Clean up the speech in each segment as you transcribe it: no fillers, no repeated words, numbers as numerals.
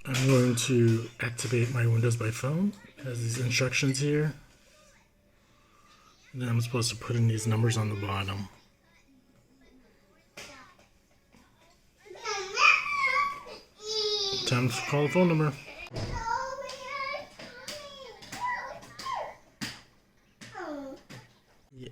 I'm going to activate my Windows by phone. It has these instructions here. And then I'm supposed to put in these numbers on the bottom. Time to call the phone number. Yeah.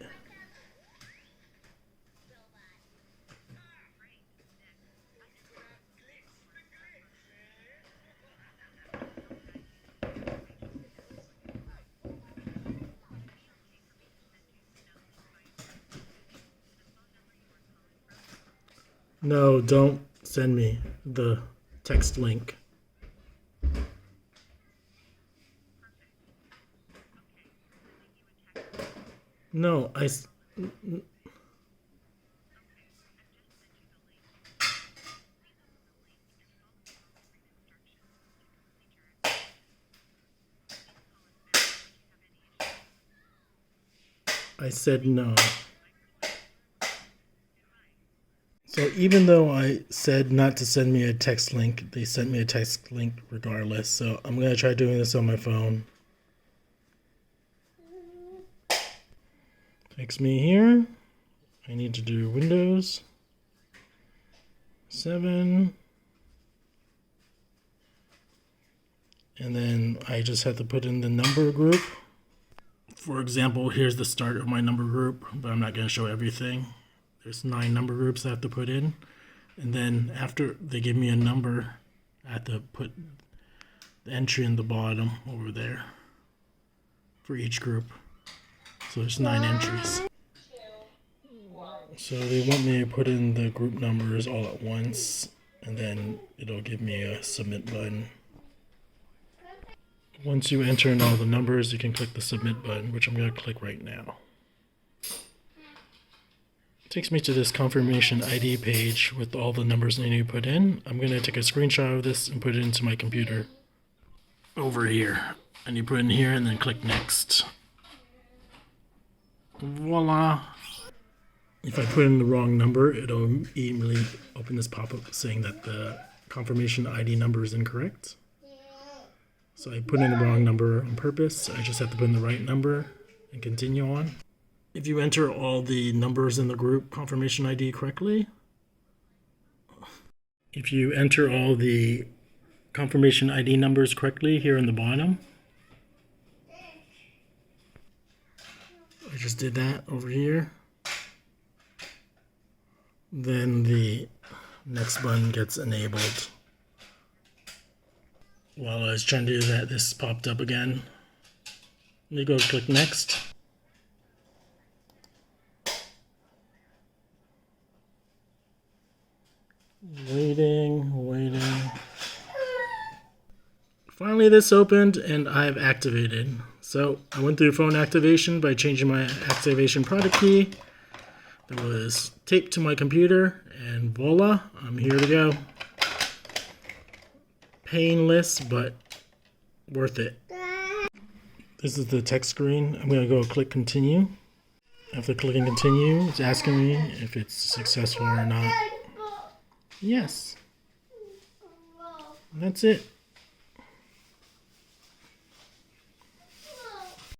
No, don't send me the text link. No, I said no. So even though I said not to send me a text link, they sent me a text link regardless. So I'm going to try doing this on my phone. Takes me here. I need to do Windows 7. And then I just have to put in the number group. For example, here's the start of my number group, but I'm not going to show everything. There's 9 number groups I have to put in. And then after they give me a number, I have to put the entry in the bottom over there for each group. So there's 9 entries. So they want me to put in the group numbers all at once, and then it'll give me a submit button. Once you enter in all the numbers, you can click the submit button, which I'm going to click right now. Takes me to this confirmation ID page with all the numbers I need to put in. I'm going to take a screenshot of this and put it into my computer over here. And you put it in here and then click next. Voila! If I put in the wrong number, it'll immediately open this pop-up saying that the confirmation ID number is incorrect. So I put in the wrong number on purpose. I just have to put in the right number and continue on. If you enter all the numbers in the group confirmation ID correctly, if you enter all the confirmation ID numbers correctly here in the bottom, I just did that over here, then the next button gets enabled. While I was trying to do that, this popped up again. Let me go click next. Waiting. Finally this opened and I've activated. So I went through phone activation by changing my activation product key. That was taped to my computer, and voila, I'm here to go. Painless, but worth it. This is the text screen. I'm going to go click continue. After clicking continue, it's asking me if it's successful or not. Yes. That's it.